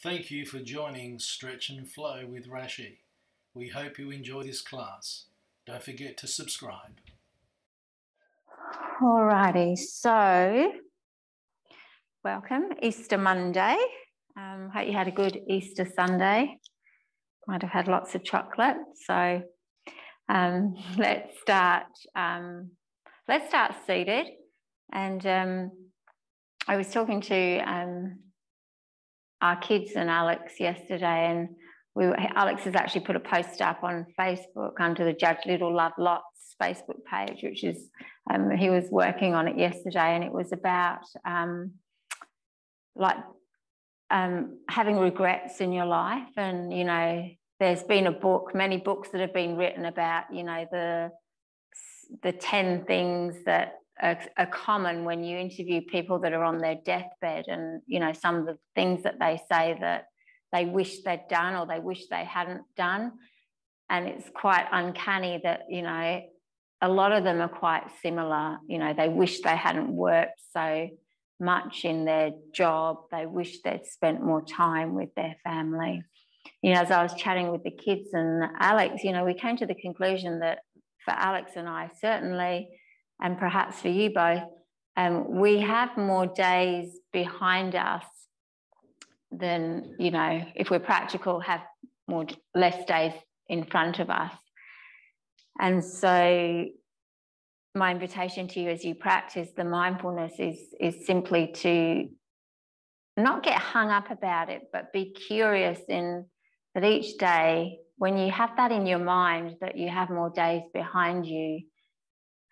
Thank you for joining Stretch and Flow with Rashi. We hope you enjoy this class. Don't forget to subscribe. Alrighty, so welcome, Easter Monday. Hope you had a good Easter Sunday. Might have had lots of chocolate. So let's start seated. And I was talking to our kids and Alex yesterday, and Alex has actually put a post up on Facebook under the Judge Little Love Lots Facebook page, which is he was working on it yesterday, and it was about having regrets in your life. And you know, there's been many books that have been written about, you know, the 10 things that are common when you interview people that are on their deathbed, and you know, some of the things that they say that they wish they'd done or they wish they hadn't done. And it's quite uncanny that, you know, a lot of them are quite similar. You know, they wish they hadn't worked so much in their job. They wish they'd spent more time with their family. You know, as I was chatting with the kids and Alex, you know, we came to the conclusion that for Alex and I certainly, and perhaps for you both, we have more days behind us than, you know, if we're practical, have less days in front of us. And so my invitation to you as you practice the mindfulness is simply to not get hung up about it, but be curious in that each day, when you have that in your mind, that you have more days behind you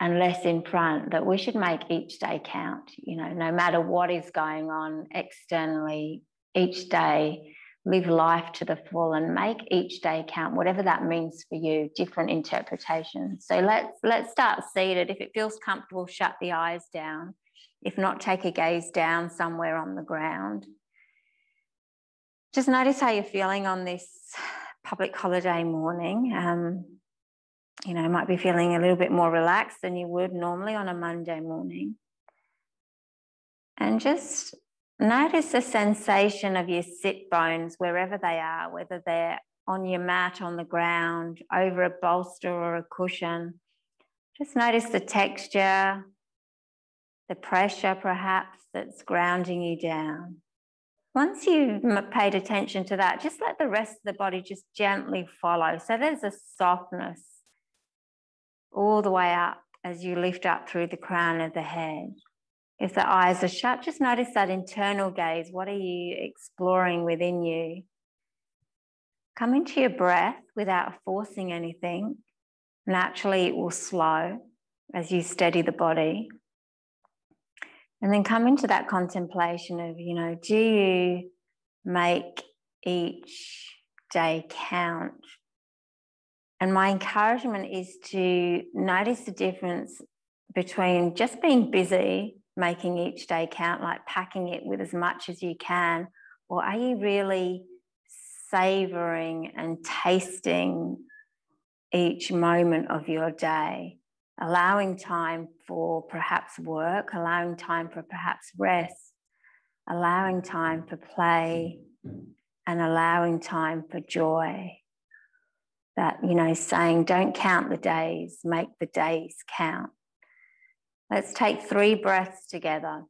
and less in front, that we should make each day count, you know, no matter what is going on externally. Each day, live life to the full and make each day count, whatever that means for you, different interpretations. So let's start seated. If it feels comfortable, shut the eyes down. If not, take a gaze down somewhere on the ground. Just notice how you're feeling on this public holiday morning. You know, might be feeling a little bit more relaxed than you would normally on a Monday morning. And just notice the sensation of your sit bones wherever they are, whether they're on your mat on the ground, over a bolster or a cushion. Just notice the texture, the pressure perhaps that's grounding you down. Once you've paid attention to that, just let the rest of the body just gently follow. So there's a softness all the way up as you lift up through the crown of the head. If the eyes are shut, just notice that internal gaze. What are you exploring within you? Come into your breath without forcing anything. Naturally, it will slow as you steady the body. And then come into that contemplation of, you know, do you make each day count? And my encouragement is to notice the difference between just being busy, making each day count, like packing it with as much as you can, or are you really savoring and tasting each moment of your day, allowing time for perhaps work, allowing time for perhaps rest, allowing time for play, and allowing time for joy? That, you know, saying, don't count the days, make the days count. Let's take 3 breaths together.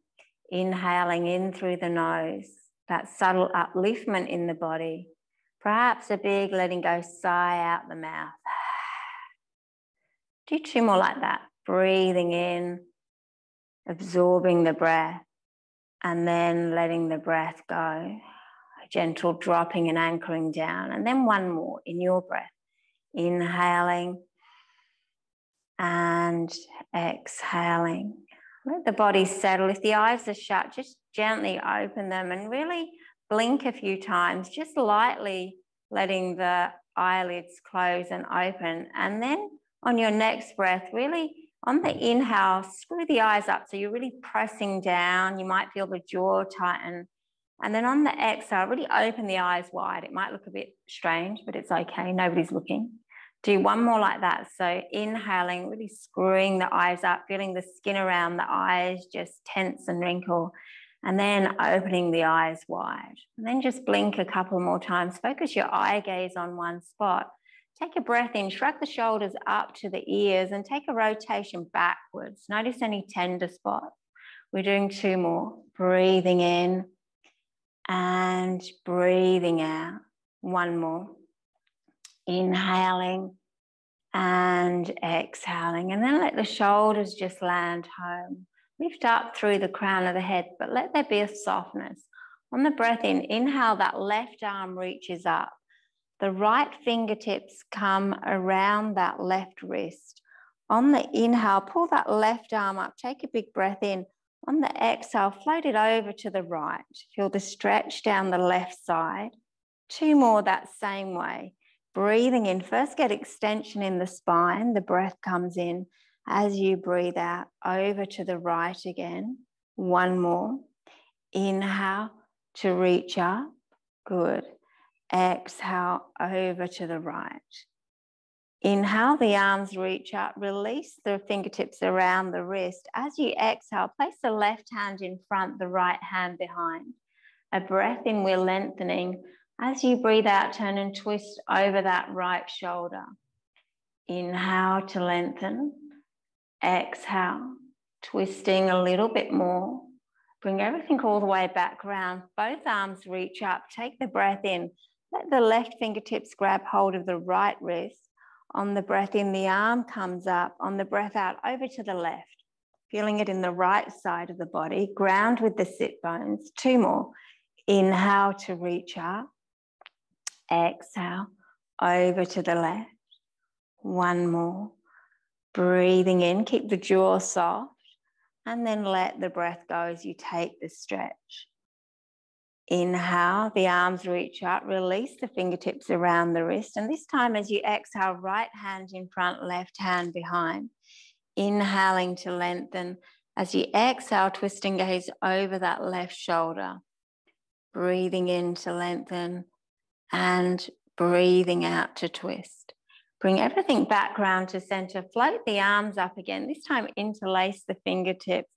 Inhaling in through the nose, that subtle upliftment in the body. Perhaps a big letting go sigh out the mouth. Do 2 more like that. Breathing in, absorbing the breath, and then letting the breath go. A gentle dropping and anchoring down. And then 1 more in your breath. Inhaling and exhaling. Let the body settle. If the eyes are shut, just gently open them and really blink a few times, just lightly letting the eyelids close and open. And then on your next breath, really on the inhale, screw the eyes up. So you're really pressing down. You might feel the jaw tighten. And then on the exhale, really open the eyes wide. It might look a bit strange, but it's okay. Nobody's looking. Do 1 more like that. So inhaling, really screwing the eyes up, feeling the skin around the eyes just tense and wrinkle. And then opening the eyes wide. And then just blink a couple more times. Focus your eye gaze on one spot. Take a breath in, shrug the shoulders up to the ears and take a rotation backwards. Notice any tender spots. We're doing 2 more. Breathing in and breathing out. 1 more. Inhaling and exhaling. And then let the shoulders just land home. Lift up through the crown of the head, but let there be a softness. On the breath in, inhale, that left arm reaches up. The right fingertips come around that left wrist. On the inhale, pull that left arm up. Take a big breath in. On the exhale, float it over to the right. Feel the stretch down the left side. 2 more that same way. Breathing in, first get extension in the spine. The breath comes in. As you breathe out, over to the right again. 1 more. Inhale to reach up. Good. Exhale over to the right. Inhale, the arms reach up. Release the fingertips around the wrist. As you exhale, place the left hand in front, the right hand behind. A breath in, we're lengthening. As you breathe out, turn and twist over that right shoulder. Inhale to lengthen. Exhale, twisting a little bit more. Bring everything all the way back around. Both arms reach up. Take the breath in. Let the left fingertips grab hold of the right wrist. On the breath in, the arm comes up. On the breath out, over to the left. Feeling it in the right side of the body. Ground with the sit bones. 2 more. Inhale to reach up. Exhale, over to the left. 1 more. Breathing in, keep the jaw soft, and then let the breath go as you take the stretch. Inhale, the arms reach up, release the fingertips around the wrist, and this time as you exhale, right hand in front, left hand behind. Inhaling to lengthen. As you exhale, twist and gaze over that left shoulder. Breathing in to lengthen and breathing out to twist. Bring everything back round to center. Float the arms up again. This time interlace the fingertips.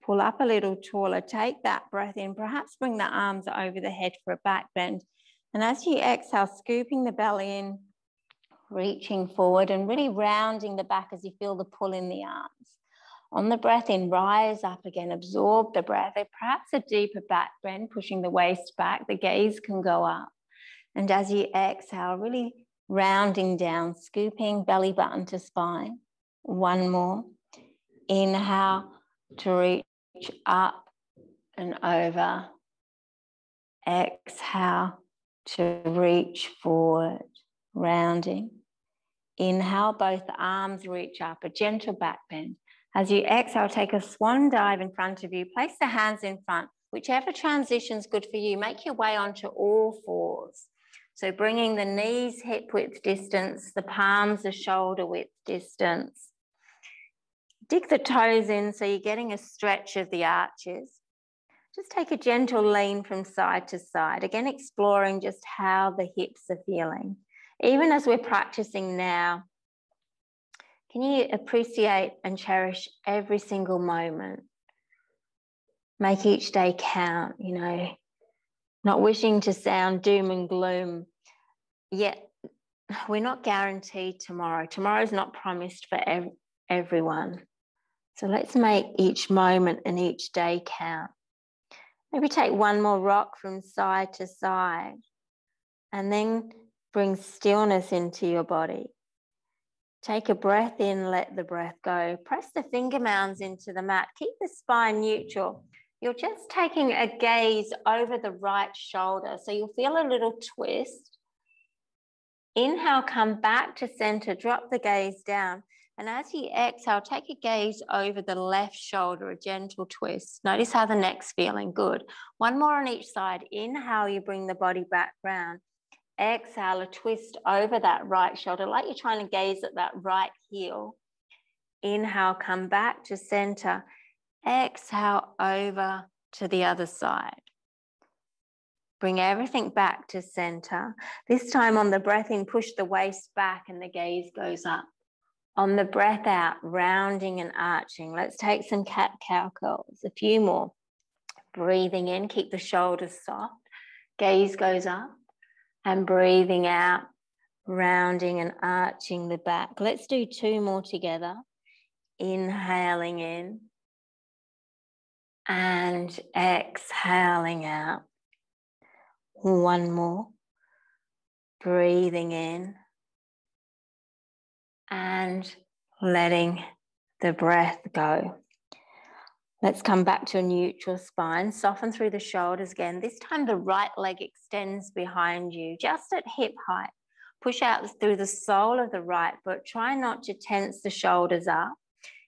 Pull up a little taller. Take that breath in. Perhaps bring the arms over the head for a back bend. And as you exhale, scooping the belly in, reaching forward and really rounding the back as you feel the pull in the arms. On the breath in, rise up again. Absorb the breath. Perhaps a deeper back bend, pushing the waist back. The gaze can go up. And as you exhale, really rounding down, scooping belly button to spine. 1 more. Inhale to reach up and over. Exhale to reach forward, rounding. Inhale, both arms reach up, a gentle back bend. As you exhale, take a swan dive in front of you. Place the hands in front. Whichever transition's good for you, make your way onto all 4s. So bringing the knees hip width distance, the palms a shoulder width distance. Dig the toes in so you're getting a stretch of the arches. Just take a gentle lean from side to side. Again, exploring just how the hips are feeling. Even as we're practicing now, can you appreciate and cherish every single moment? Make each day count, you know. Not wishing to sound doom and gloom, yet we're not guaranteed tomorrow. Tomorrow's not promised for everyone. So let's make each moment and each day count. Maybe take 1 more rock from side to side and then bring stillness into your body. Take a breath in, let the breath go. Press the finger mounds into the mat. Keep the spine neutral. You're just taking a gaze over the right shoulder. So you'll feel a little twist. Inhale, come back to center, drop the gaze down. And as you exhale, take a gaze over the left shoulder, a gentle twist. Notice how the neck's feeling. Good. 1 more on each side. Inhale, you bring the body back round. Exhale, a twist over that right shoulder, like you're trying to gaze at that right heel. Inhale, come back to center. Exhale, over to the other side. Bring everything back to center. This time on the breath in, push the waist back and the gaze goes up. On the breath out, rounding and arching. Let's take some cat-cow curls, a few more. Breathing in, keep the shoulders soft. Gaze goes up. And breathing out, rounding and arching the back. Let's do 2 more together. Inhaling in. And exhaling out. 1 more. Breathing in. And letting the breath go. Let's come back to a neutral spine. Soften through the shoulders again. This time the right leg extends behind you, just at hip height. Push out through the sole of the right foot. Try not to tense the shoulders up.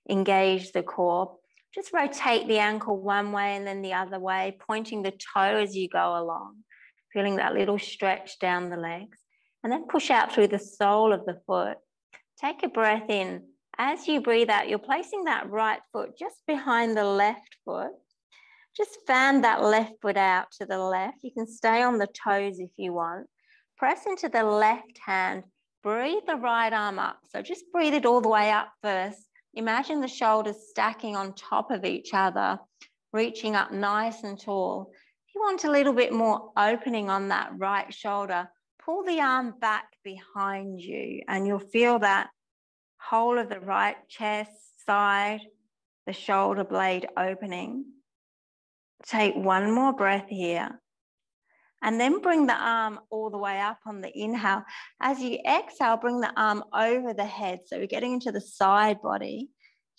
Engage the core. Just rotate the ankle one way and then the other way, pointing the toe as you go along. Feeling that little stretch down the legs. And then push out through the sole of the foot. Take a breath in. As you breathe out, you're placing that right foot just behind the left foot. Just fan that left foot out to the left. You can stay on the toes if you want. Press into the left hand. Breathe the right arm up. So just breathe it all the way up first. Imagine the shoulders stacking on top of each other, reaching up nice and tall. If you want a little bit more opening on that right shoulder, pull the arm back behind you and you'll feel that whole of the right chest, side, the shoulder blade opening. Take 1 more breath here. And then bring the arm all the way up on the inhale. As you exhale, bring the arm over the head. So we're getting into the side body.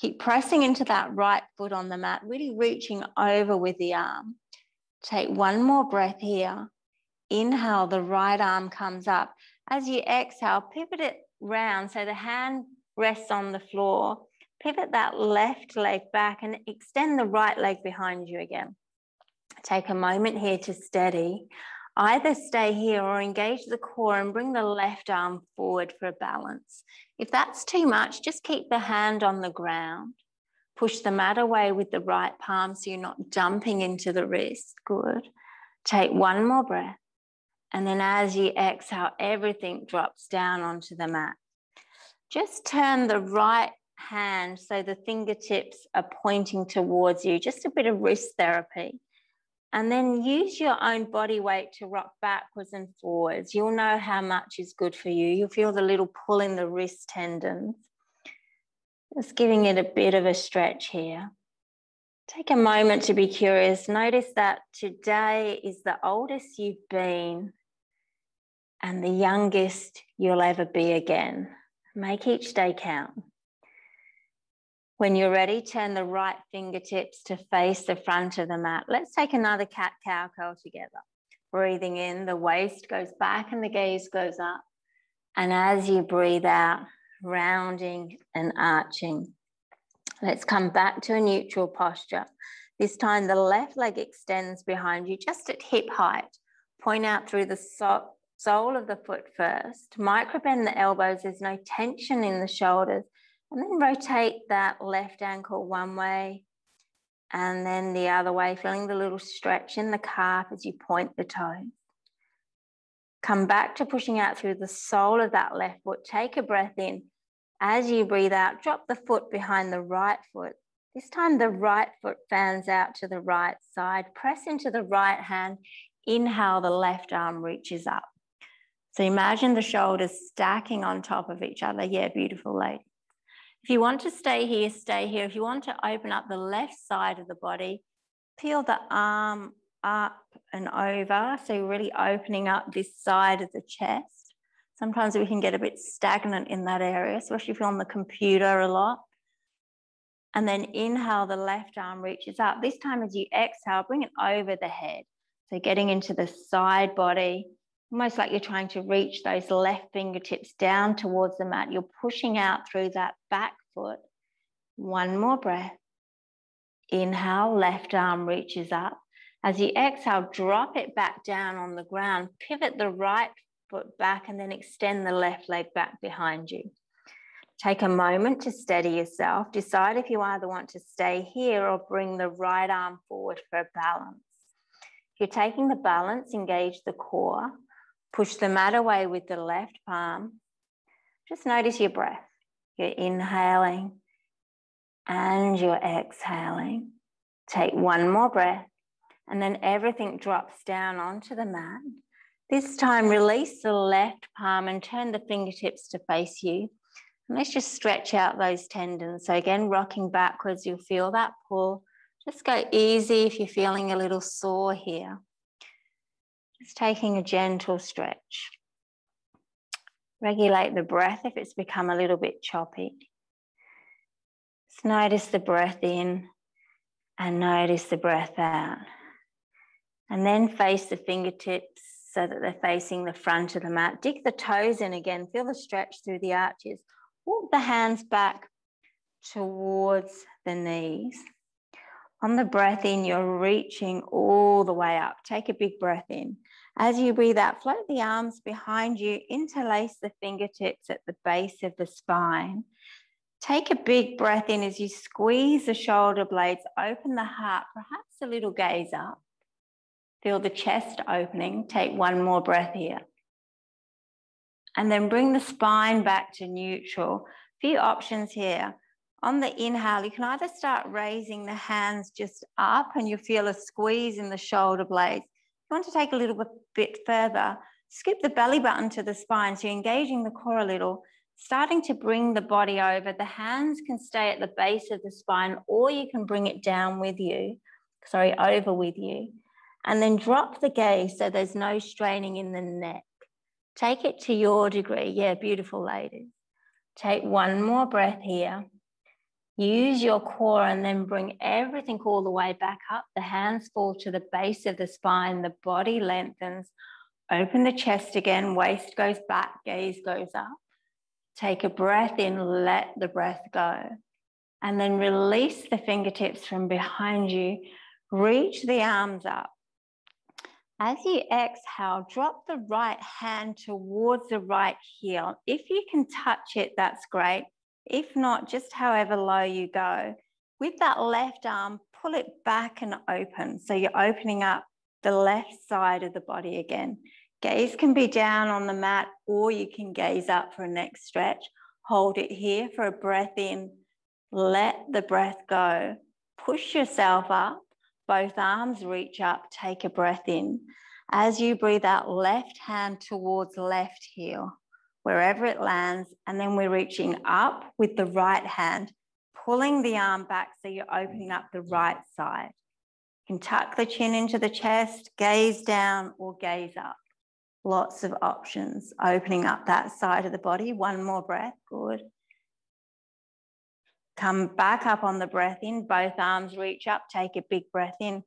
Keep pressing into that right foot on the mat, really reaching over with the arm. Take 1 more breath here. Inhale, the right arm comes up. As you exhale, pivot it round so the hand rests on the floor. Pivot that left leg back and extend the right leg behind you again. Take a moment here to steady. Either stay here or engage the core and bring the left arm forward for a balance. If that's too much, just keep the hand on the ground. Push the mat away with the right palm so you're not dumping into the wrist. Good. Take 1 more breath. And then as you exhale, everything drops down onto the mat. Just turn the right hand so the fingertips are pointing towards you, just a bit of wrist therapy. And then use your own body weight to rock backwards and forwards. You'll know how much is good for you. You'll feel the little pull in the wrist tendons. Just giving it a bit of a stretch here. Take a moment to be curious. Notice that today is the oldest you've been and the youngest you'll ever be again. Make each day count. When you're ready, turn the right fingertips to face the front of the mat. Let's take another cat-cow curl together. Breathing in, the waist goes back and the gaze goes up. And as you breathe out, rounding and arching. Let's come back to a neutral posture. This time the left leg extends behind you, just at hip height. Point out through the sole of the foot first. Micro-bend the elbows, there's no tension in the shoulders. And then rotate that left ankle one way and then the other way, feeling the little stretch in the calf as you point the toes. Come back to pushing out through the sole of that left foot. Take a breath in. As you breathe out, drop the foot behind the right foot. This time the right foot fans out to the right side. Press into the right hand. Inhale, the left arm reaches up. So imagine the shoulders stacking on top of each other. Yeah, beautiful lady. If you want to stay here, stay here. If you want to open up the left side of the body, peel the arm up and over. So you're really opening up this side of the chest. Sometimes we can get a bit stagnant in that area, especially if you're on the computer a lot. And then inhale, the left arm reaches up. This time as you exhale, bring it over the head. So getting into the side body, almost like you're trying to reach those left fingertips down towards the mat. You're pushing out through that back foot. 1 more breath. Inhale, left arm reaches up. As you exhale, drop it back down on the ground. Pivot the right foot back and then extend the left leg back behind you. Take a moment to steady yourself. Decide if you either want to stay here or bring the right arm forward for a balance. If you're taking the balance, engage the core. Push the mat away with the left palm. Just notice your breath. You're inhaling and you're exhaling. Take 1 more breath. And then everything drops down onto the mat. This time, release the left palm and turn the fingertips to face you. And let's just stretch out those tendons. So again, rocking backwards, you'll feel that pull. Just go easy if you're feeling a little sore here. Just taking a gentle stretch. Regulate the breath if it's become a little bit choppy. Just notice the breath in and notice the breath out. And then face the fingertips so that they're facing the front of the mat. Dig the toes in again. Feel the stretch through the arches. Walk the hands back towards the knees. On the breath in, you're reaching all the way up. Take a big breath in. As you breathe out, float the arms behind you, interlace the fingertips at the base of the spine. Take a big breath in as you squeeze the shoulder blades, open the heart, perhaps a little gaze up. Feel the chest opening. Take one more breath here. And then bring the spine back to neutral. A few options here. On the inhale, you can either start raising the hands just up and you feel a squeeze in the shoulder blades. If you want to take a little bit further, scoop the belly button to the spine. So you're engaging the core a little, starting to bring the body over. The hands can stay at the base of the spine or you can bring it down with you, over with you. And then drop the gaze so there's no straining in the neck. Take it to your degree. Yeah, beautiful, ladies. Take one more breath here. Use your core and then bring everything all the way back up. The hands fall to the base of the spine. The body lengthens. Open the chest again. Waist goes back. Gaze goes up. Take a breath in. Let the breath go. And then release the fingertips from behind you. Reach the arms up. As you exhale, drop the right hand towards the right heel. If you can touch it, that's great. If not, just however low you go. With that left arm, pull it back and open. So you're opening up the left side of the body again. Gaze can be down on the mat or you can gaze up for a next stretch. Hold it here for a breath in. Let the breath go. Push yourself up. Both arms reach up. Take a breath in. As you breathe out, left hand towards left heel, wherever it lands. And then we're reaching up with the right hand, pulling the arm back so you're opening up the right side. You can tuck the chin into the chest, gaze down or gaze up. Lots of options, opening up that side of the body. One more breath, good. Come back up on the breath in, both arms reach up, take a big breath in.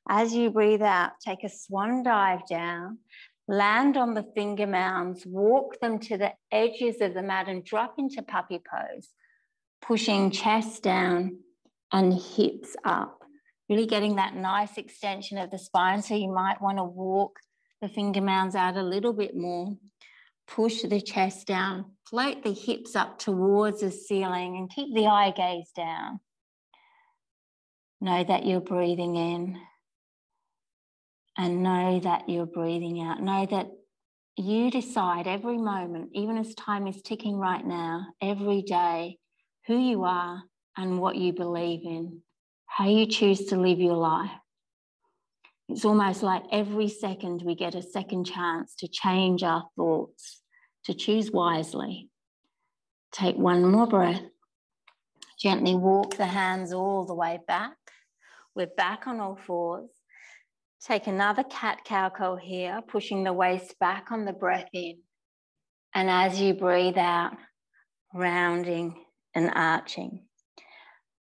As you breathe out, take a swan dive down, land on the finger mounds, walk them to the edges of the mat and drop into puppy pose, pushing chest down and hips up. Really getting that nice extension of the spine, so you might want to walk the finger mounds out a little bit more. Push the chest down, float the hips up towards the ceiling and keep the eye gaze down. Know that you're breathing in and know that you're breathing out. Know that you decide every moment, even as time is ticking right now, every day, who you are and what you believe in, how you choose to live your life. It's almost like every second we get a second chance to change our thoughts, to choose wisely. Take one more breath. Gently walk the hands all the way back. We're back on all fours. Take another cat-cow here, pushing the waist back on the breath in. And as you breathe out, rounding and arching.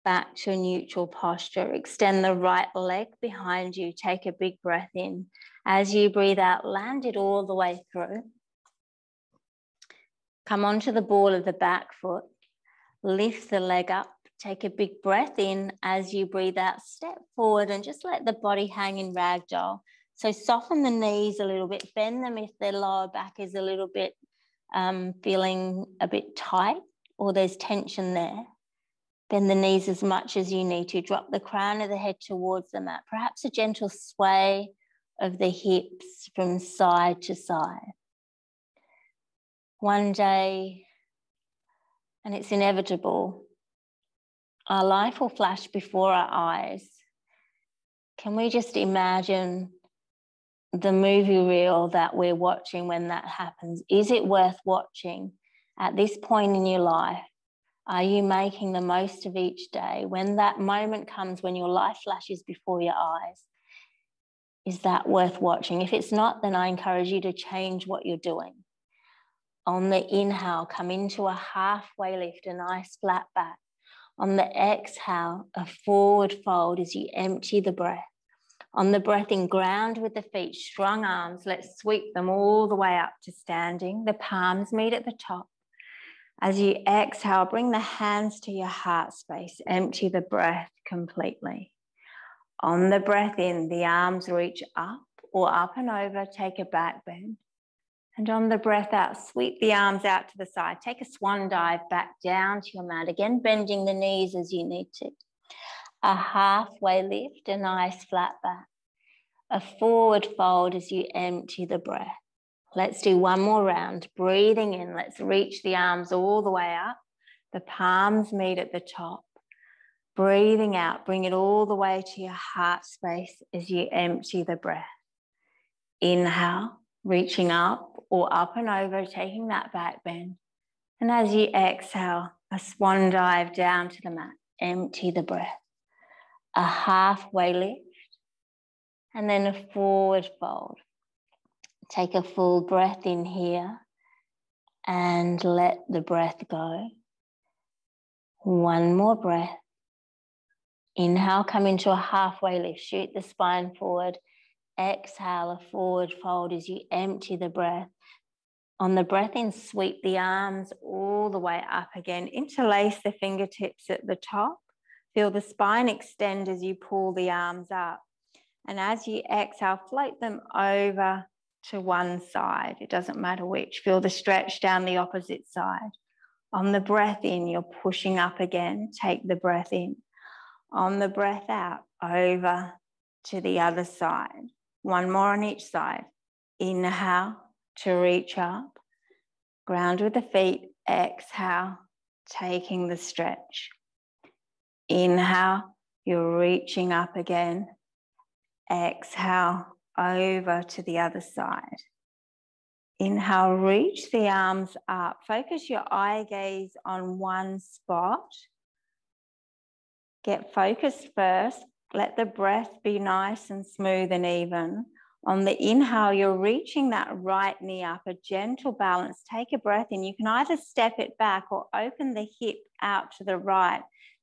Back to a neutral posture. Extend the right leg behind you. Take a big breath in. As you breathe out, land it all the way through. Come onto the ball of the back foot. Lift the leg up. Take a big breath in. As you breathe out, step forward and just let the body hang in ragdoll. So soften the knees a little bit. Bend them if their lower back is a little bit feeling a bit tight or there's tension there. Bend the knees as much as you need to. Drop the crown of the head towards the mat. Perhaps a gentle sway of the hips from side to side. One day, and it's inevitable, our life will flash before our eyes. Can we just imagine the movie reel that we're watching when that happens? Is it worth watching at this point in your life? Are you making the most of each day? When that moment comes, when your life flashes before your eyes, is that worth watching? If it's not, then I encourage you to change what you're doing. On the inhale, come into a halfway lift, a nice flat back. On the exhale, a forward fold as you empty the breath. On the breath in, ground with the feet, strong arms. Let's sweep them all the way up to standing. The palms meet at the top. As you exhale, bring the hands to your heart space. Empty the breath completely. On the breath in, the arms reach up or up and over. Take a back bend. And on the breath out, sweep the arms out to the side. Take a swan dive back down to your mat. Again, bending the knees as you need to. A halfway lift, a nice flat back. A forward fold as you empty the breath. Let's do one more round. Breathing in, let's reach the arms all the way up. The palms meet at the top. Breathing out, bring it all the way to your heart space as you empty the breath. Inhale, reaching up or up and over, taking that back bend. And as you exhale, a swan dive down to the mat. Empty the breath. A halfway lift. And then a forward fold. Take a full breath in here and let the breath go. One more breath. Inhale, come into a halfway lift. Shoot the spine forward. Exhale, a forward fold as you empty the breath. On the breath in, sweep the arms all the way up again. Interlace the fingertips at the top. Feel the spine extend as you pull the arms up. And as you exhale, float them over to one side. It doesn't matter which. Feel the stretch down the opposite side. On the breath in, you're pushing up again. Take the breath in. On the breath out, over to the other side. One more on each side. Inhale to reach up. Ground with the feet. Exhale, taking the stretch. Inhale, you're reaching up again. Exhale, over to the other side. Inhale, reach the arms up. Focus your eye gaze on one spot. Get focused first. Let the breath be nice and smooth and even. On the inhale, you're reaching that right knee up, a gentle balance. Take a breath in. You can either step it back or open the hip out to the right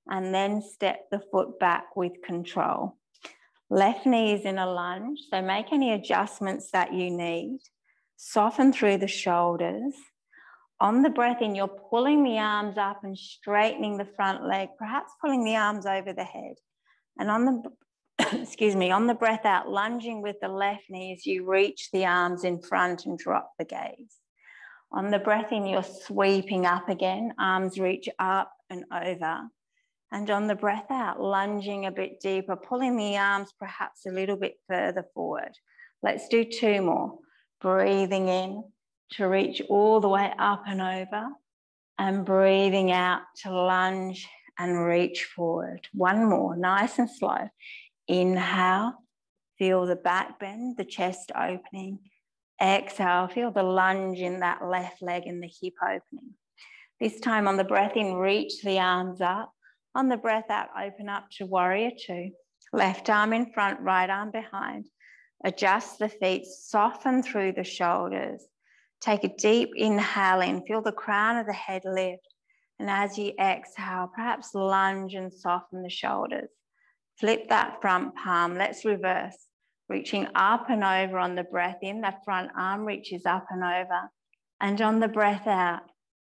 and then step the foot back with control. Left knee is in a lunge, so make any adjustments that you need. Soften through the shoulders. On the breath in, you're pulling the arms up and straightening the front leg, perhaps pulling the arms over the head. And on the, on the breath out, lunging with the left knee as you reach the arms in front and drop the gaze. On the breath in, you're sweeping up again, arms reach up and over. And on the breath out, lunging a bit deeper, pulling the arms perhaps a little bit further forward. Let's do two more. Breathing in to reach all the way up and over, and breathing out to lunge and reach forward. One more, nice and slow. Inhale, feel the back bend, the chest opening. Exhale, feel the lunge in that left leg and the hip opening. This time on the breath in, reach the arms up. On the breath out, open up to warrior two. Left arm in front, right arm behind. Adjust the feet, soften through the shoulders. Take a deep inhale in, feel the crown of the head lift. And as you exhale, perhaps lunge and soften the shoulders. Flip that front palm, let's reverse. Reaching up and over on the breath in, the front arm reaches up and over. And on the breath out,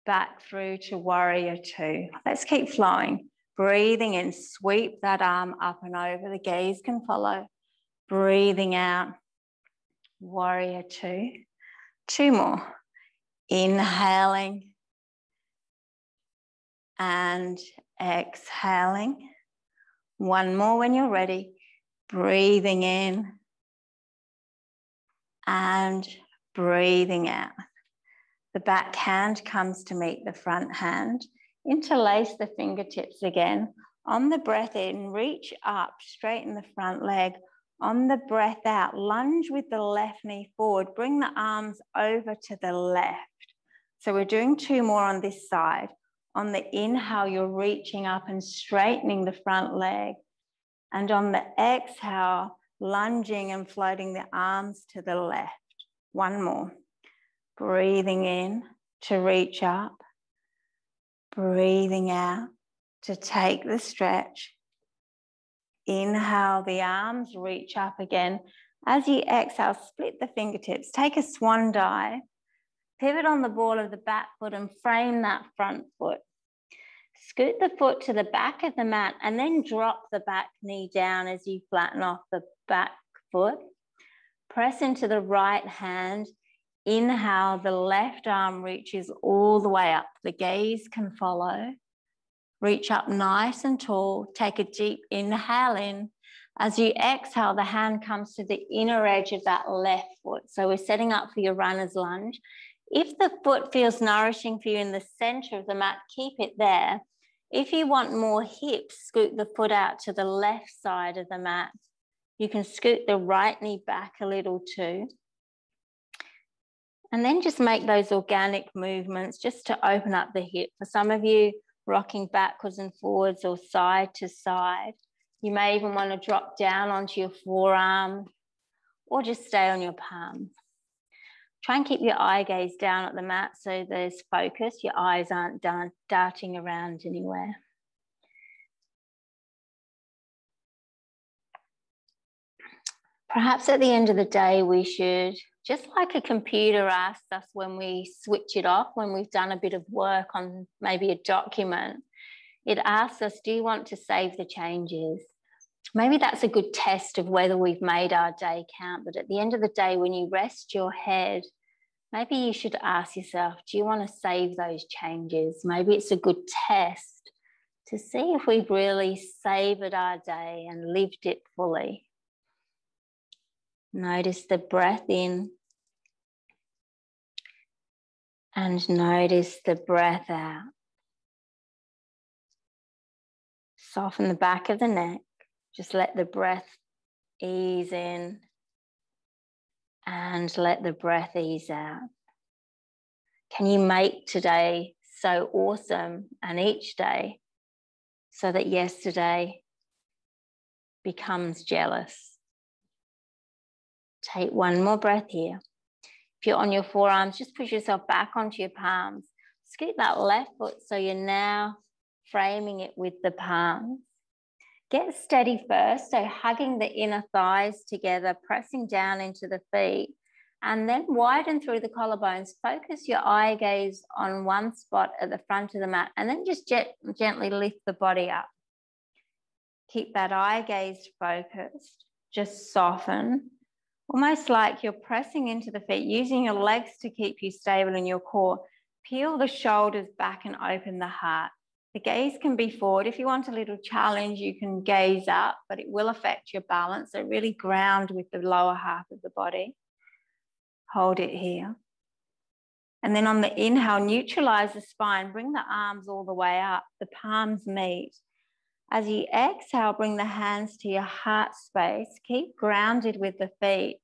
back through to warrior two. Let's keep flowing. Breathing in, sweep that arm up and over, the gaze can follow. Breathing out, warrior two. Two more. Inhaling and exhaling. One more when you're ready. Breathing in and breathing out. The back hand comes to meet the front hand. Interlace the fingertips again. On the breath in, reach up, straighten the front leg. On the breath out, lunge with the left knee forward. Bring the arms over to the left. So we're doing 2 more on this side. On the inhale, you're reaching up and straightening the front leg. And on the exhale, lunging and floating the arms to the left. 1 more. Breathing in to reach up. Breathing out to take the stretch. Inhale, the arms reach up again. As you exhale, split the fingertips. Take a swan dive. Pivot on the ball of the back foot and frame that front foot. Scoot the foot to the back of the mat and then drop the back knee down as you flatten off the back foot. Press into the right hand. Inhale, the left arm reaches all the way up. The gaze can follow. Reach up nice and tall. Take a deep inhale in. As you exhale, the hand comes to the inner edge of that left foot. So we're setting up for your runner's lunge. If the foot feels nourishing for you in the center of the mat, keep it there. If you want more hips, scoot the foot out to the left side of the mat. You can scoot the right knee back a little too. And then just make those organic movements just to open up the hip. For some of you, rocking backwards and forwards or side to side. You may even want to drop down onto your forearm or just stay on your palms. Try and keep your eye gaze down at the mat so there's focus. Your eyes aren't darting around anywhere. Perhaps at the end of the day, we should, just like a computer asks us when we switch it off, when we've done a bit of work on maybe a document, it asks us, do you want to save the changes? Maybe that's a good test of whether we've made our day count. But at the end of the day, when you rest your head, maybe you should ask yourself, do you want to save those changes? Maybe it's a good test to see if we've really savored our day and lived it fully. Notice the breath in and notice the breath out. Soften the back of the neck. Just let the breath ease in and let the breath ease out. Can you make today so awesome and each day so that yesterday becomes jealous? Take 1 more breath here. If you're on your forearms, just push yourself back onto your palms. Scoot that left foot so you're now framing it with the palms. Get steady first, so hugging the inner thighs together, pressing down into the feet, and then widen through the collarbones. Focus your eye gaze on one spot at the front of the mat, and then just gently lift the body up. Keep that eye gaze focused. Just soften, almost like you're pressing into the feet, using your legs to keep you stable in your core. Peel the shoulders back and open the heart. The gaze can be forward. If you want a little challenge, you can gaze up, but it will affect your balance. So really ground with the lower half of the body. Hold it here. And then on the inhale, neutralize the spine. Bring the arms all the way up. The palms meet. As you exhale, bring the hands to your heart space. Keep grounded with the feet.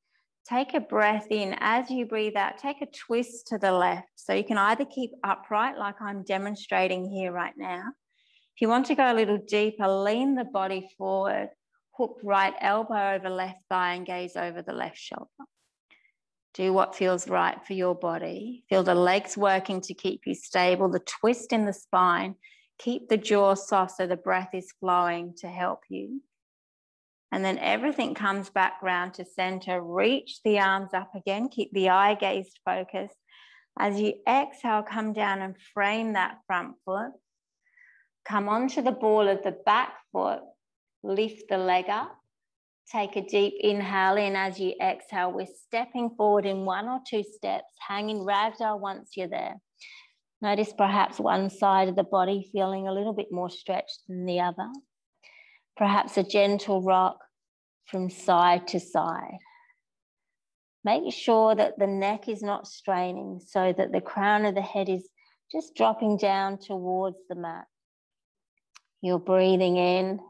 Take a breath in. As you breathe out, take a twist to the left. So you can either keep upright like I'm demonstrating here right now. If you want to go a little deeper, lean the body forward. Hook right elbow over left thigh and gaze over the left shoulder. Do what feels right for your body. Feel the legs working to keep you stable, the twist in the spine. Keep the jaw soft so the breath is flowing to help you. And then everything comes back round to center. Reach the arms up again. Keep the eye gaze focused. As you exhale, come down and frame that front foot. Come onto the ball of the back foot. Lift the leg up. Take a deep inhale in. As you exhale, we're stepping forward in 1 or 2 steps, hanging ragdoll once you're there. Notice perhaps one side of the body feeling a little bit more stretched than the other. Perhaps a gentle rock from side to side. Make sure that the neck is not straining so that the crown of the head is just dropping down towards the mat. You're breathing in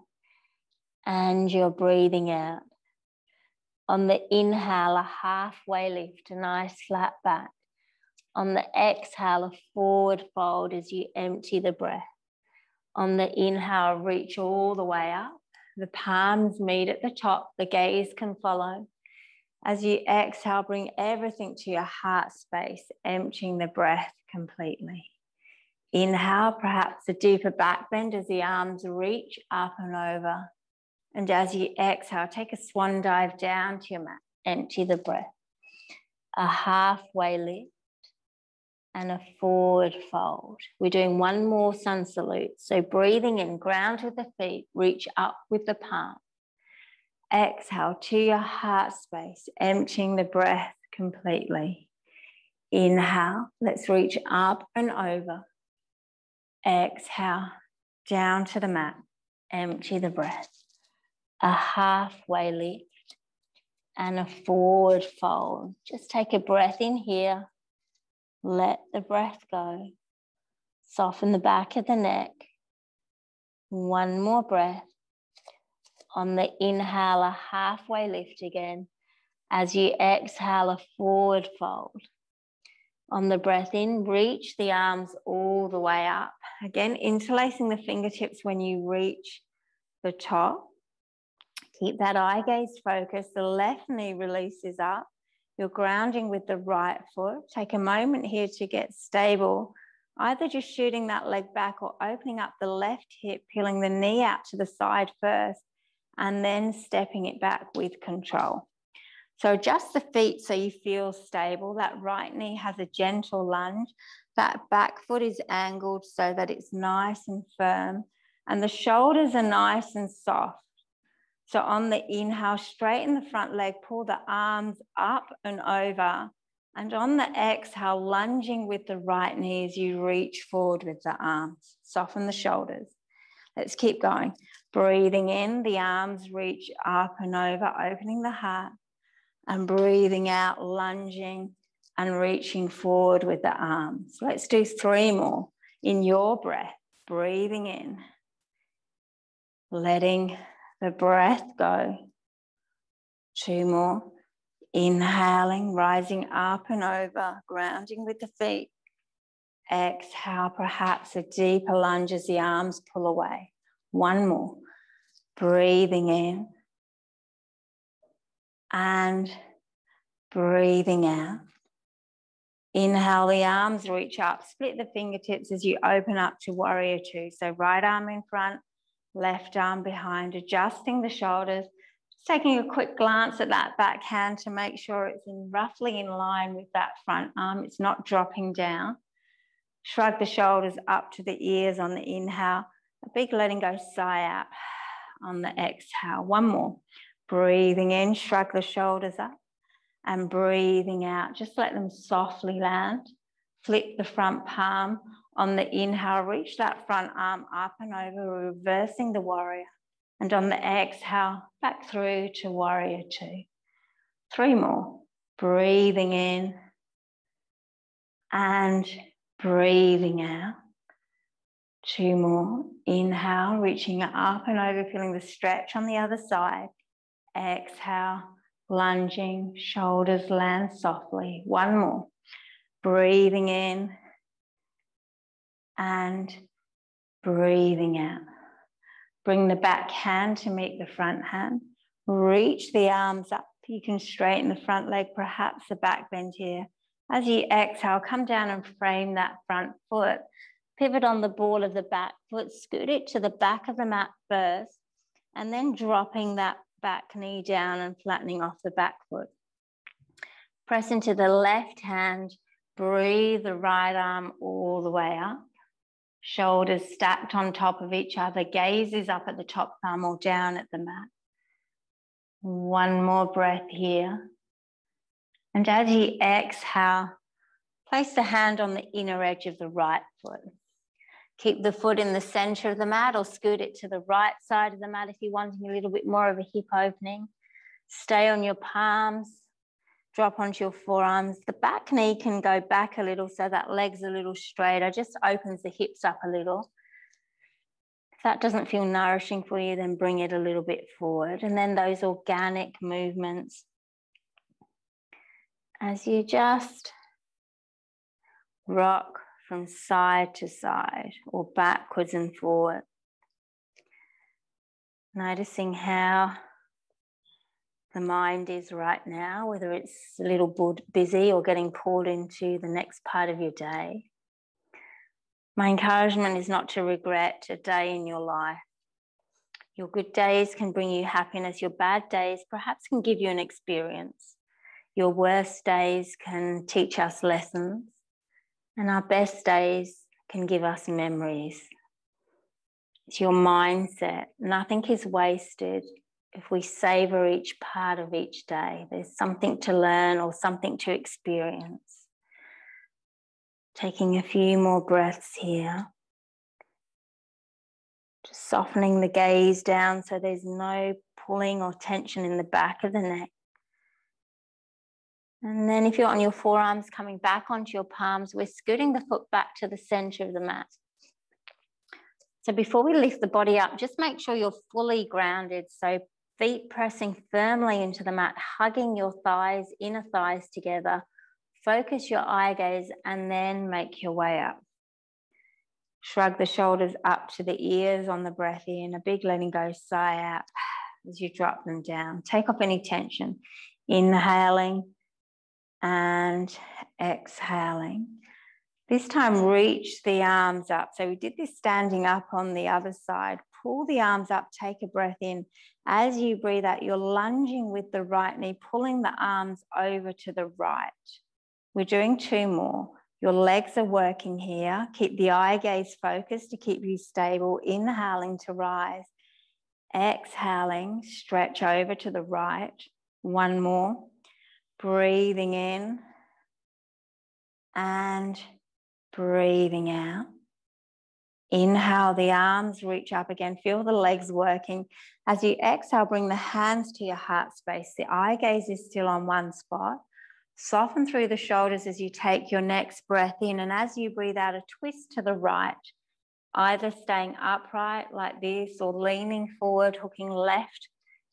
and you're breathing out. On the inhale, a halfway lift, a nice flat back. On the exhale, a forward fold as you empty the breath. On the inhale, reach all the way up. The palms meet at the top, the gaze can follow. As you exhale, bring everything to your heart space, emptying the breath completely. Inhale, perhaps a deeper back bend as the arms reach up and over. And as you exhale, take a swan dive down to your mat, empty the breath. A halfway lift and a forward fold. We're doing one more sun salute. So breathing in, ground with the feet, reach up with the palm. Exhale to your heart space, emptying the breath completely. Inhale, let's reach up and over. Exhale, down to the mat, empty the breath. A halfway lift and a forward fold. Just take a breath in here. Let the breath go. Soften the back of the neck. One more breath. On the inhale, a halfway lift again. As you exhale, a forward fold. On the breath in, reach the arms all the way up. Again, interlacing the fingertips when you reach the top. Keep that eye gaze focused. The left knee releases up. You're grounding with the right foot. Take a moment here to get stable. Either just shooting that leg back or opening up the left hip, peeling the knee out to the side first, and then stepping it back with control. So adjust the feet so you feel stable. That right knee has a gentle lunge. That back foot is angled so that it's nice and firm. And the shoulders are nice and soft. So on the inhale, straighten the front leg, pull the arms up and over. And on the exhale, lunging with the right knee as you reach forward with the arms. Soften the shoulders. Let's keep going. Breathing in, the arms reach up and over, opening the heart. And breathing out, lunging and reaching forward with the arms. Let's do 3 more in your breath. Breathing in, letting the breath go. 2 more. Inhaling, rising up and over, grounding with the feet. Exhale, perhaps a deeper lunge as the arms pull away. 1 more. Breathing in and breathing out. Inhale, the arms reach up, split the fingertips as you open up to warrior 2. So right arm in front, left arm behind, adjusting the shoulders. Just taking a quick glance at that back hand to make sure it's roughly in line with that front arm. It's not dropping down. Shrug the shoulders up to the ears on the inhale. A big letting go sigh out on the exhale. 1 more. Breathing in, shrug the shoulders up. And breathing out, just let them softly land. Flip the front palm on the inhale, reach that front arm up and over, reversing the warrior. And on the exhale, back through to warrior 2. 3 more. Breathing in and breathing out. 2 more. Inhale, reaching up and over, feeling the stretch on the other side. Exhale. Lunging, shoulders land softly. 1 more. Breathing in and breathing out. Bring the back hand to meet the front hand. Reach the arms up. You can straighten the front leg, perhaps a back bend here. As you exhale, come down and frame that front foot. Pivot on the ball of the back foot. Scoot it to the back of the mat first, and then dropping that back knee down and flattening off the back foot. Press into the left hand, breathe the right arm all the way up. Shoulders stacked on top of each other, gaze is up at the top thumb or down at the mat. 1 more breath here. And as you exhale, place the hand on the inner edge of the right foot. Keep the foot in the center of the mat or scoot it to the right side of the mat if you're wanting a little bit more of a hip opening. Stay on your palms, drop onto your forearms. The back knee can go back a little so that leg's a little straighter, just opens the hips up a little. If that doesn't feel nourishing for you, then bring it a little bit forward. And then those organic movements as you just rock from side to side or backwards and forward. Noticing how the mind is right now, whether it's a little busy or getting pulled into the next part of your day. My encouragement is not to regret a day in your life. Your good days can bring you happiness. Your bad days perhaps can give you an experience. Your worst days can teach us lessons. And our best days can give us memories. It's your mindset. Nothing is wasted if we savor each part of each day. There's something to learn or something to experience. Taking a few more breaths here. Just softening the gaze down so there's no pulling or tension in the back of the neck. And then if you're on your forearms, coming back onto your palms, we're scooting the foot back to the center of the mat. So before we lift the body up, just make sure you're fully grounded. So feet pressing firmly into the mat, hugging your thighs, inner thighs together. Focus your eye gaze and then make your way up. Shrug the shoulders up to the ears on the breath in, a big letting go sigh out as you drop them down. Take off any tension. Inhaling and exhaling. This time, reach the arms up. So we did this standing up on the other side. Pull the arms up, take a breath in. As you breathe out, you're lunging with the right knee, pulling the arms over to the right. We're doing 2 more. Your legs are working here. Keep the eye gaze focused to keep you stable. Inhaling to rise. Exhaling, stretch over to the right. 1 more. Breathing in and breathing out. Inhale, the arms reach up again. Feel the legs working. As you exhale, bring the hands to your heart space. The eye gaze is still on one spot. Soften through the shoulders as you take your next breath in. And as you breathe out, a twist to the right, either staying upright like this or leaning forward, hooking left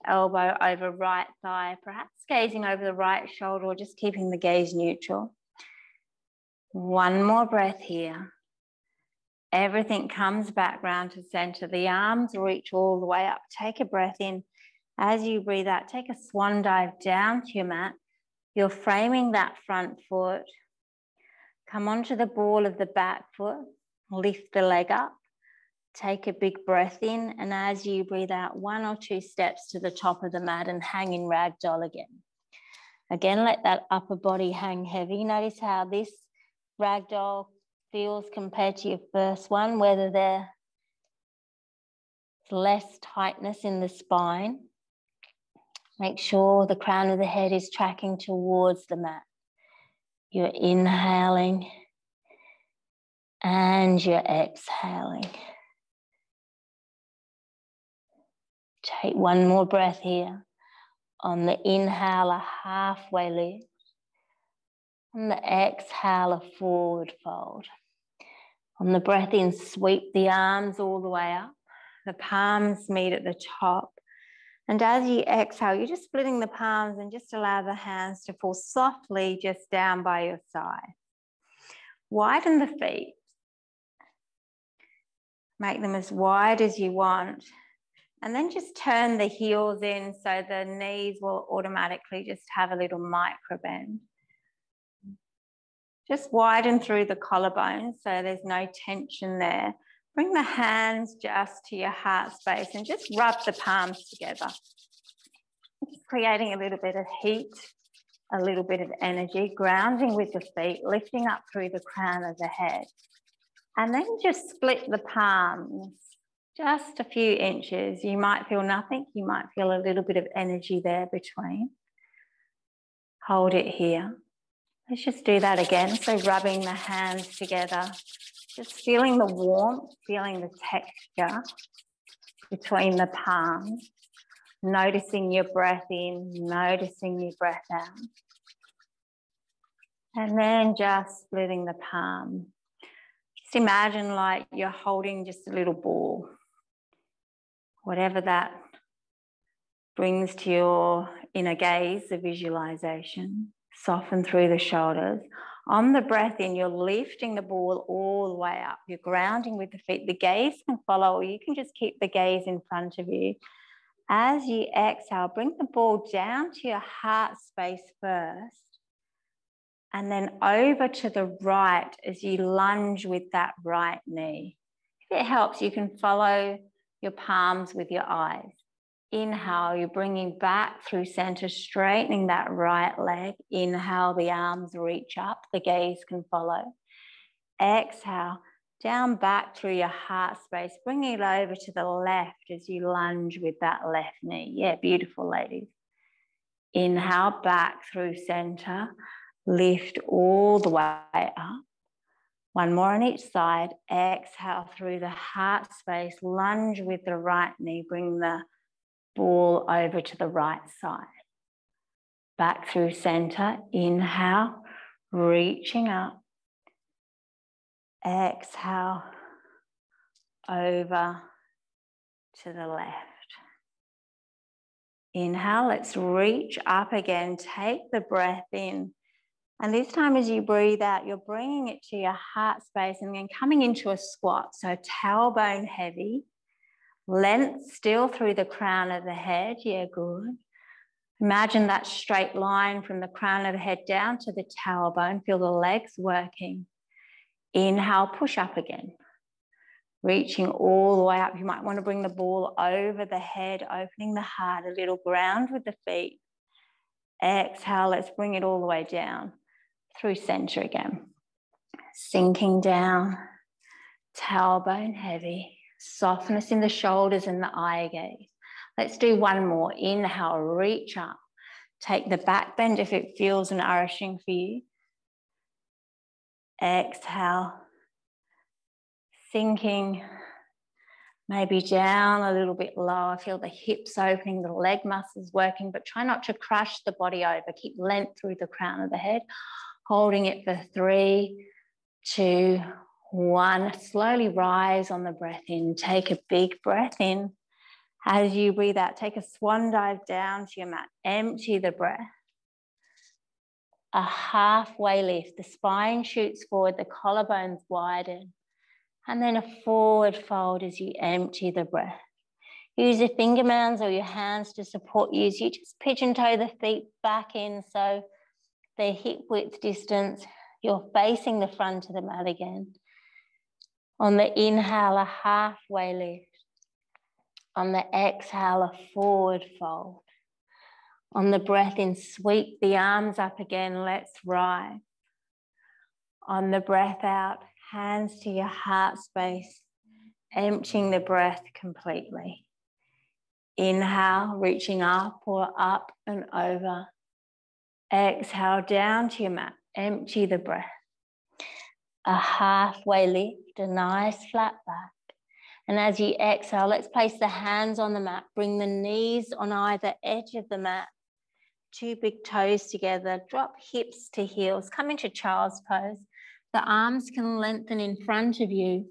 elbow over right thigh, perhaps gazing over the right shoulder or just keeping the gaze neutral. 1 more breath here. Everything comes back round to center. The arms reach all the way up. Take a breath in. As you breathe out, take a swan dive down to your mat. You're framing that front foot. Come onto the ball of the back foot. Lift the leg up. Take a big breath in, and as you breathe out, 1 or 2 steps to the top of the mat and hang in ragdoll again. Again, let that upper body hang heavy. Notice how this ragdoll feels compared to your first one, whether there's less tightness in the spine. Make sure the crown of the head is tracking towards the mat. You're inhaling and you're exhaling. Take 1 more breath here. On the inhale, a halfway lift. On the exhale, a forward fold. On the breath in, sweep the arms all the way up. The palms meet at the top. And as you exhale, you're just splitting the palms and just allow the hands to fall softly just down by your side. Widen the feet. Make them as wide as you want. And then just turn the heels in so the knees will automatically just have a little micro bend. Just widen through the collarbones so there's no tension there. Bring the hands just to your heart space and just rub the palms together. Just creating a little bit of heat, a little bit of energy, grounding with the feet, lifting up through the crown of the head. And then just split the palms. Just a few inches. You might feel nothing. You might feel a little bit of energy there between. Hold it here. Let's just do that again. So rubbing the hands together, just feeling the warmth, feeling the texture between the palms, noticing your breath in, noticing your breath out. And then just splitting the palm. Just imagine like you're holding just a little ball. Whatever that brings to your inner gaze, the visualization. Soften through the shoulders. On the breath in, you're lifting the ball all the way up. You're grounding with the feet. The gaze can follow, or you can just keep the gaze in front of you. As you exhale, bring the ball down to your heart space first, and then over to the right as you lunge with that right knee. If it helps, you can follow your palms with your eyes. Inhale, you're bringing back through center, straightening that right leg. Inhale, the arms reach up, the gaze can follow. Exhale, down back through your heart space, bringing it over to the left as you lunge with that left knee. Yeah, beautiful, ladies. Inhale, back through center, lift all the way up. One more on each side. Exhale through the heart space, lunge with the right knee, bring the ball over to the right side. Back through center, inhale, reaching up. Exhale, over to the left. Inhale, let's reach up again. Take the breath in. And this time as you breathe out, you're bringing it to your heart space and then coming into a squat. So tailbone heavy. Length still through the crown of the head. Yeah, good. Imagine that straight line from the crown of the head down to the tailbone. Feel the legs working. Inhale, push up again. Reaching all the way up. You might want to bring the ball over the head, opening the heart a little, ground with the feet. Exhale, let's bring it all the way down through center again. Sinking down, tailbone heavy. Softness in the shoulders and the eye gaze. Let's do one more. Inhale, reach up. Take the back bend if it feels nourishing for you. Exhale, sinking, maybe down a little bit lower. Feel the hips opening, the leg muscles working, but try not to crush the body over. Keep length through the crown of the head. Holding it for 3, 2, 1. Slowly rise on the breath in. Take a big breath in. As you breathe out, take a swan dive down to your mat. Empty the breath. A halfway lift. The spine shoots forward, the collarbones widen. And then a forward fold as you empty the breath. Use your fingernails or your hands to support you as you just pigeon toe the feet back in so they're hip width distance. You're facing the front of the mat again. On the inhale, a halfway lift. On the exhale, a forward fold. On the breath in, sweep the arms up again. Let's rise. On the breath out, hands to your heart space, emptying the breath completely. Inhale, reaching up or up and over. Exhale, down to your mat. Empty the breath. A halfway lift, a nice flat back. And as you exhale, let's place the hands on the mat. Bring the knees on either edge of the mat. 2 big toes together. Drop hips to heels. Come into child's pose. The arms can lengthen in front of you,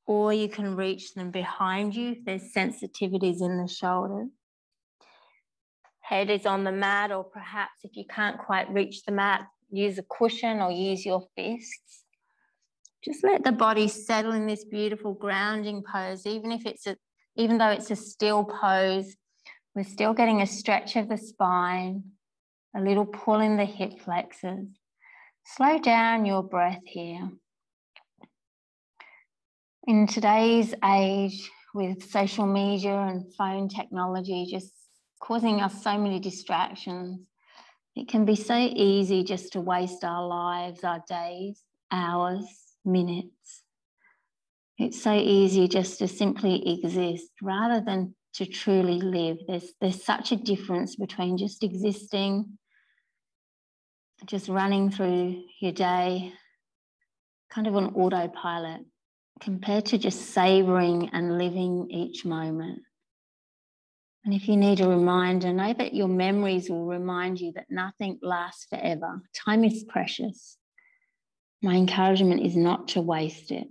or you can reach them behind you if there's sensitivities in the shoulders. Head is on the mat, or perhaps if you can't quite reach the mat, use a cushion or use your fists. Just let the body settle in this beautiful grounding pose. Even though it's a still pose, we're still getting a stretch of the spine, a little pull in the hip flexors. Slow down your breath here. In today's age, with social media and phone technology just causing us so many distractions, it can be so easy just to waste our lives, our days, hours, minutes. It's so easy just to simply exist rather than to truly live. There's such a difference between just existing, just running through your day, kind of on autopilot, compared to just savouring and living each moment. And if you need a reminder, know that your memories will remind you that nothing lasts forever. Time is precious. My encouragement is not to waste it.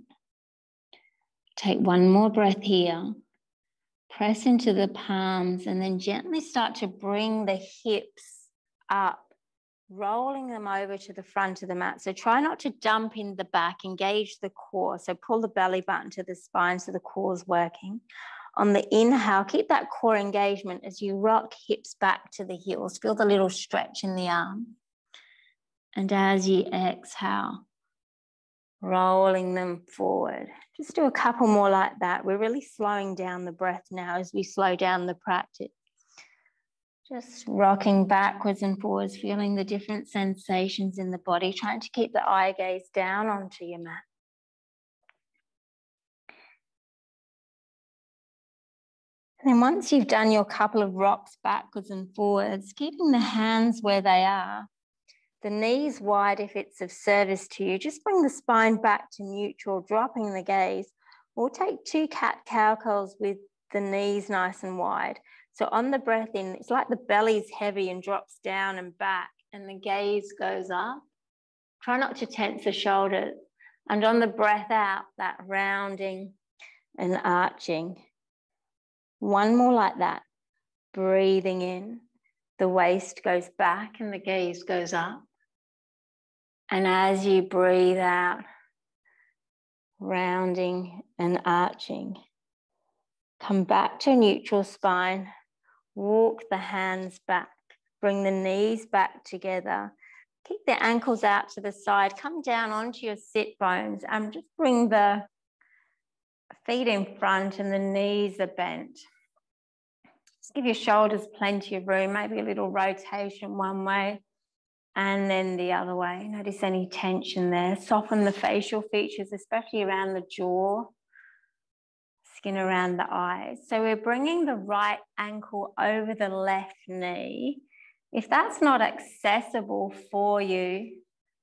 Take one more breath here. Press into the palms and then gently start to bring the hips up rolling them over to the front of the mat. So try not to dump in the back, engage the core. So pull the belly button to the spine so the core is working. On the inhale, keep that core engagement as you rock hips back to the heels. Feel the little stretch in the arm. And as you exhale, rolling them forward. Just do a couple more like that. We're really slowing down the breath now as we slow down the practice. Just rocking backwards and forwards, feeling the different sensations in the body, trying to keep the eye gaze down onto your mat. And then once you've done your couple of rocks backwards and forwards, keeping the hands where they are, the knees wide if it's of service to you, just bring the spine back to neutral, dropping the gaze. We'll take 2 cat-cow curls with the knees nice and wide. So on the breath in, it's like the belly's heavy and drops down and back, and the gaze goes up. Try not to tense the shoulders. And on the breath out, that rounding and arching. One more like that. Breathing in, the waist goes back and the gaze goes up. And as you breathe out, rounding and arching. Come back to a neutral spine. Walk the hands back. Bring the knees back together. Keep the ankles out to the side. Come down onto your sit bones and just bring the feet in front and the knees are bent. Just give your shoulders plenty of room, maybe a little rotation one way and then the other way. Notice any tension there. Soften the facial features, especially around the jaw, skin around the eyes. So we're bringing the right ankle over the left knee. If that's not accessible for you,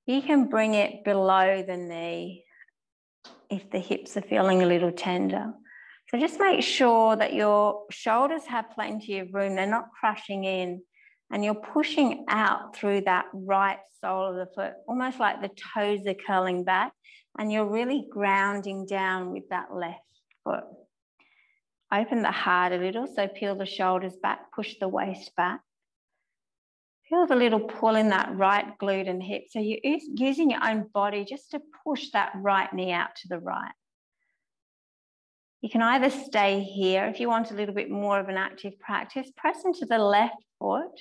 you can bring it below the knee if the hips are feeling a little tender. So just make sure that your shoulders have plenty of room. They're not crushing in. And you're pushing out through that right sole of the foot, almost like the toes are curling back. And you're really grounding down with that left foot. Open the heart a little, so peel the shoulders back, push the waist back. Feel the little pull in that right glute and hip. So you're using your own body just to push that right knee out to the right. You can either stay here if you want a little bit more of an active practice. Press into the left foot.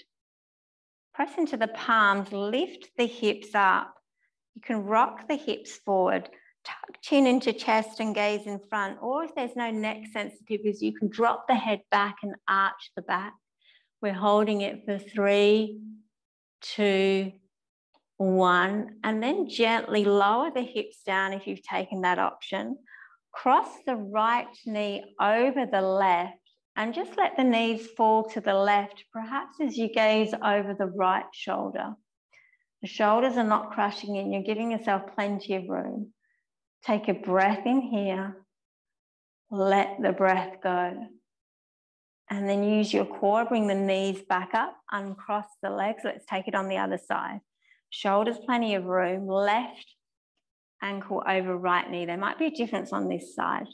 Press into the palms, lift the hips up. You can rock the hips forward, tuck chin into chest and gaze in front. Or if there's no neck sensitivities, you can drop the head back and arch the back. We're holding it for 3, 2, 1. And then gently lower the hips down if you've taken that option. Cross the right knee over the left. And just let the knees fall to the left, perhaps as you gaze over the right shoulder. The shoulders are not crushing in. You're giving yourself plenty of room. Take a breath in here. Let the breath go. And then use your core. Bring the knees back up. Uncross the legs. Let's take it on the other side. Shoulders, plenty of room. Left ankle over right knee. There might be a difference on this side.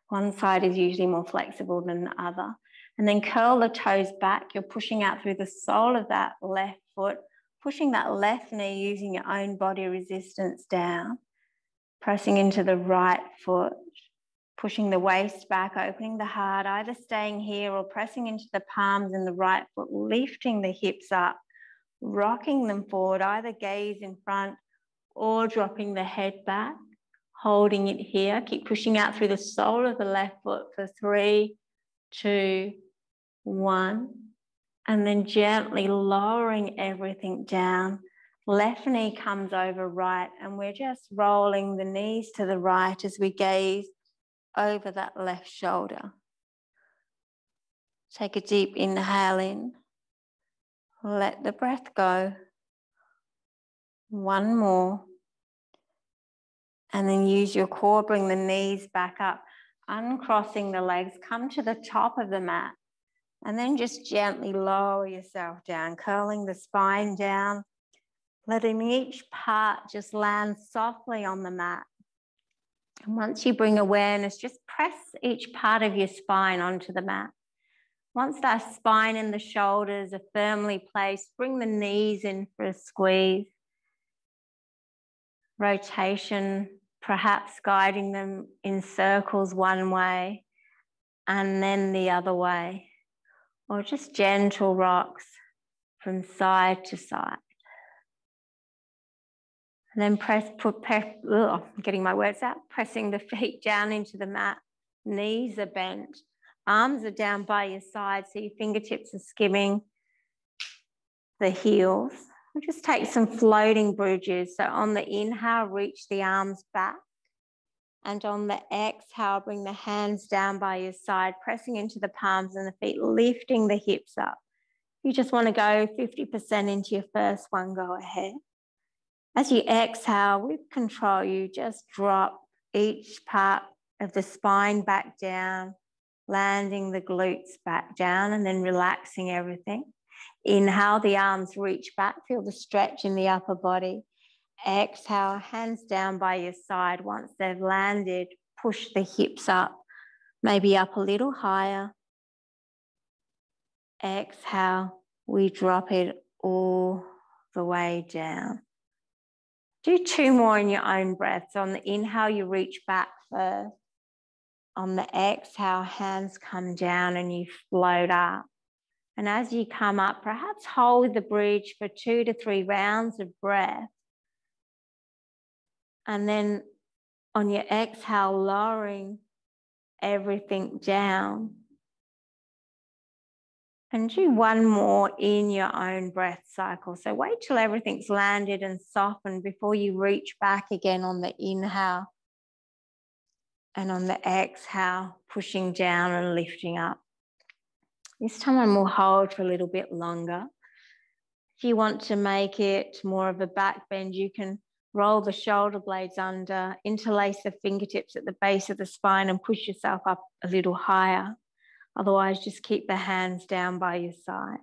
One side is usually more flexible than the other. And then curl the toes back. You're pushing out through the sole of that left foot, pushing that left knee using your own body resistance down, pressing into the right foot, pushing the waist back, opening the heart, either staying here or pressing into the palms in the right foot, lifting the hips up, rocking them forward, either gaze in front or dropping the head back. Holding it here, keep pushing out through the sole of the left foot for 3, 2, 1. And then gently lowering everything down. Left knee comes over right, and we're just rolling the knees to the right as we gaze over that left shoulder. Take a deep inhale in. Let the breath go. One more. And then use your core, bring the knees back up, uncrossing the legs, come to the top of the mat, and then just gently lower yourself down, curling the spine down, letting each part just land softly on the mat. And once you bring awareness, just press each part of your spine onto the mat. Once that spine and the shoulders are firmly placed, bring the knees in for a squeeze. Rotation, perhaps guiding them in circles one way and then the other way, or just gentle rocks from side to side. And then getting my words out, pressing the feet down into the mat. Knees are bent, arms are down by your side, so your fingertips are skimming the heels. We'll just take some floating bridges. So on the inhale, reach the arms back. And on the exhale, bring the hands down by your side, pressing into the palms and the feet, lifting the hips up. You just want to go 50% into your first one, go ahead. As you exhale, with control, you just drop each part of the spine back down, landing the glutes back down and then relaxing everything. Inhale, the arms reach back, feel the stretch in the upper body. Exhale, hands down by your side. Once they've landed, push the hips up, maybe up a little higher. Exhale, we drop it all the way down. Do 2 more in your own breath. So on the inhale, you reach back first. On the exhale, hands come down and you float up. And as you come up, perhaps hold the bridge for 2 to 3 rounds of breath. And then on your exhale, lowering everything down. And do 1 more in your own breath cycle. So wait till everything's landed and softened before you reach back again on the inhale. And on the exhale, pushing down and lifting up. This time we'll hold for a little bit longer. If you want to make it more of a back bend, you can roll the shoulder blades under, interlace the fingertips at the base of the spine and push yourself up a little higher. Otherwise, just keep the hands down by your side.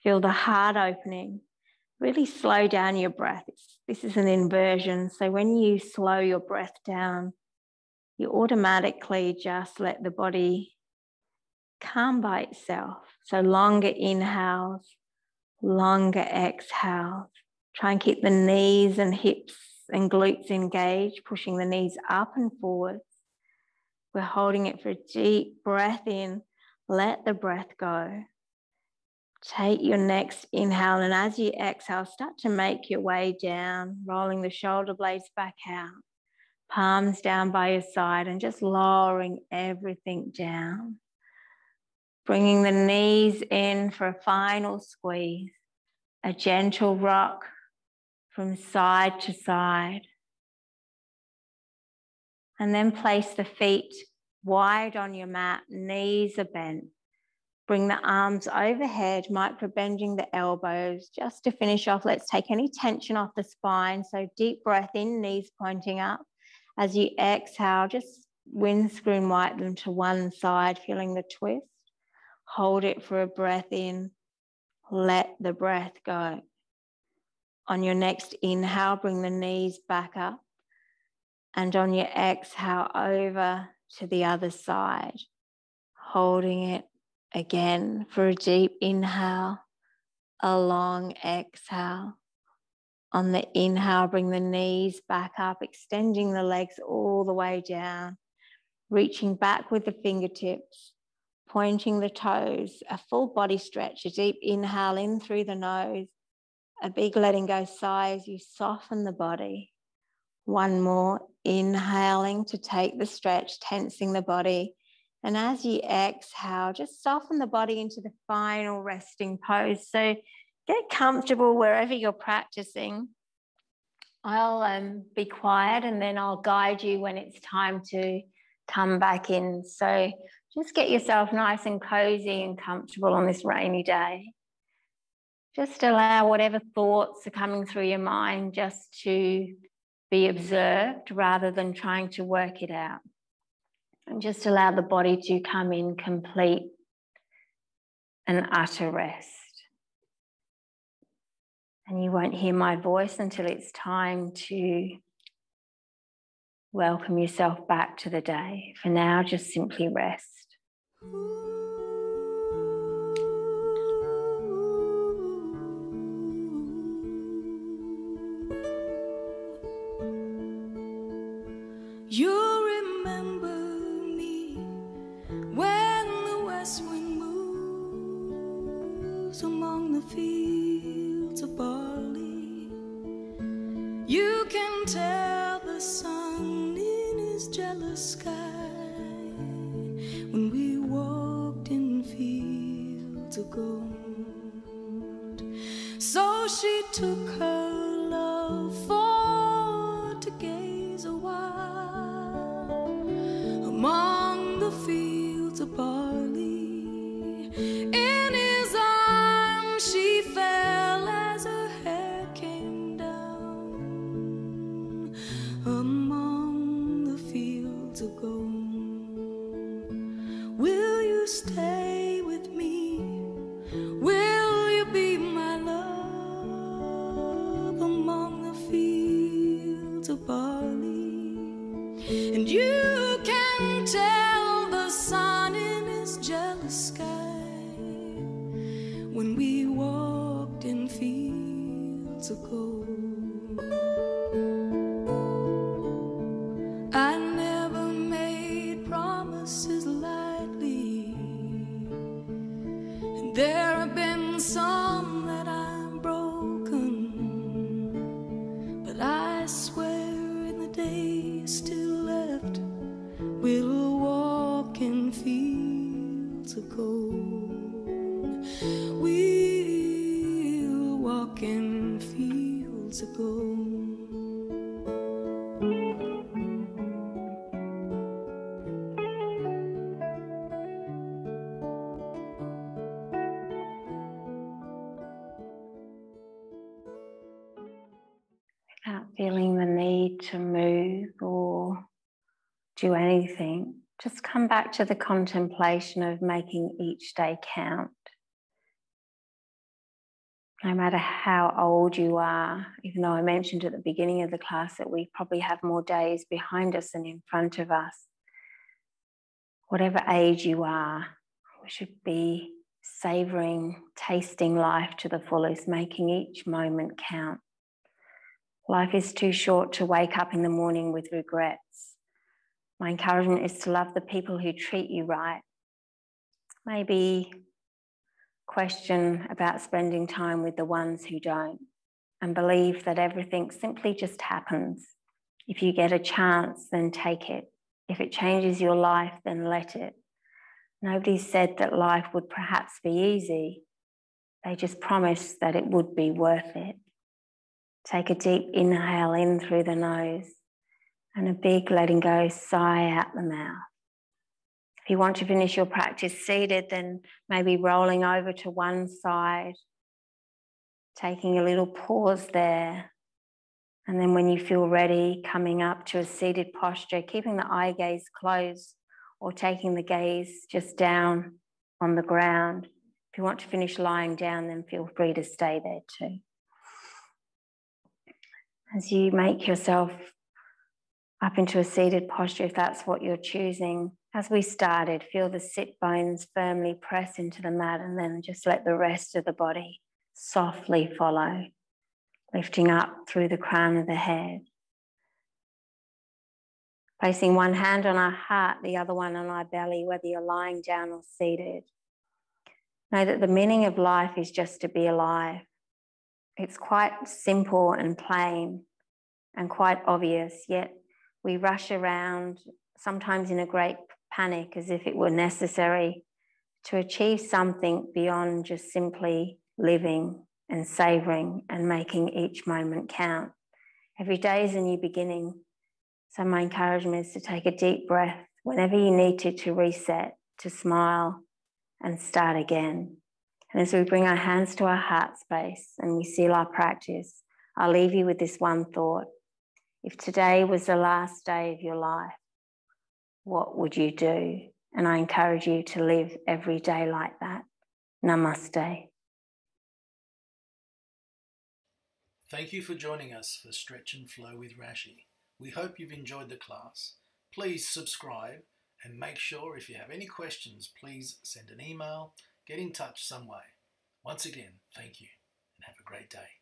Feel the heart opening. Really slow down your breath. This is an inversion. So when you slow your breath down, you automatically just let the body calm by itself. So longer inhales, longer exhales. Try and keep the knees and hips and glutes engaged, pushing the knees up and forwards. We're holding it for a deep breath in. Let the breath go. Take your next inhale, and as you exhale, start to make your way down, rolling the shoulder blades back out, palms down by your side, and just lowering everything down. Bringing the knees in for a final squeeze, a gentle rock from side to side. And then place the feet wide on your mat, knees are bent. Bring the arms overhead, micro-bending the elbows. Just to finish off, let's take any tension off the spine. So deep breath in, knees pointing up. As you exhale, just windscreen wipe them to one side, feeling the twist. Hold it for a breath in. Let the breath go. On your next inhale, bring the knees back up. And on your exhale, over to the other side. Holding it again for a deep inhale, a long exhale. On the inhale, bring the knees back up, extending the legs all the way down, reaching back with the fingertips, pointing the toes, a full body stretch, a deep inhale in through the nose, a big letting go sigh as you soften the body. 1 more, inhaling to take the stretch, tensing the body. And as you exhale, just soften the body into the final resting pose. So get comfortable wherever you're practicing. I'll be quiet and then I'll guide you when it's time to come back in. So just get yourself nice and cozy and comfortable on this rainy day. Just allow whatever thoughts are coming through your mind just to be observed rather than trying to work it out. And just allow the body to come in complete and utter rest. And you won't hear my voice until it's time to welcome yourself back to the day. For now, just simply rest. You remember me when the west wind moves among the fields of barley. You can tell the sun in his jealous sky when we walked in fields of gold. So she took her love for to gaze a while among the fields of barley. In his arms she fell as her hair came down among the fields of gold. Will you stay with me? Will you be my love among the fields of barley? And you can tell the sun in his jealous sky when we walked in fields of gold. I never made promises lightly, and there have been some that I've broken, but I swear in the days still left, we'll walk in fields of gold. We'll walk in fields of gold. Without feeling the need to move or do anything, just come back to the contemplation of making each day count. No matter how old you are, even though I mentioned at the beginning of the class that we probably have more days behind us than in front of us, whatever age you are, we should be savouring, tasting life to the fullest, making each moment count. Life is too short to wake up in the morning with regrets. My encouragement is to love the people who treat you right. Maybe question about spending time with the ones who don't, and believe that everything simply just happens. If you get a chance, then take it. If it changes your life, then let it. Nobody said that life would perhaps be easy. They just promised that it would be worth it. Take a deep inhale in through the nose and a big letting go sigh out the mouth. If you want to finish your practice seated, then maybe rolling over to one side, taking a little pause there. And then when you feel ready, coming up to a seated posture, keeping the eye gaze closed or taking the gaze just down on the ground. If you want to finish lying down, then feel free to stay there too. As you make yourself up into a seated posture, if that's what you're choosing, as we started, feel the sit bones firmly press into the mat and then just let the rest of the body softly follow, lifting up through the crown of the head. Placing one hand on our heart, the other one on our belly, whether you're lying down or seated. Know that the meaning of life is just to be alive. It's quite simple and plain and quite obvious, yet we rush around, sometimes in a great panic, as if it were necessary to achieve something beyond just simply living and savouring and making each moment count. Every day is a new beginning. So my encouragement is to take a deep breath whenever you need to reset, to smile and start again. And as we bring our hands to our heart space and we seal our practice, I'll leave you with this one thought. If today was the last day of your life, what would you do? And I encourage you to live every day like that. Namaste. Thank you for joining us for Stretch and Flow with Rashi. We hope you've enjoyed the class. Please subscribe and make sure if you have any questions, please send an email, get in touch some way. Once again, thank you and have a great day.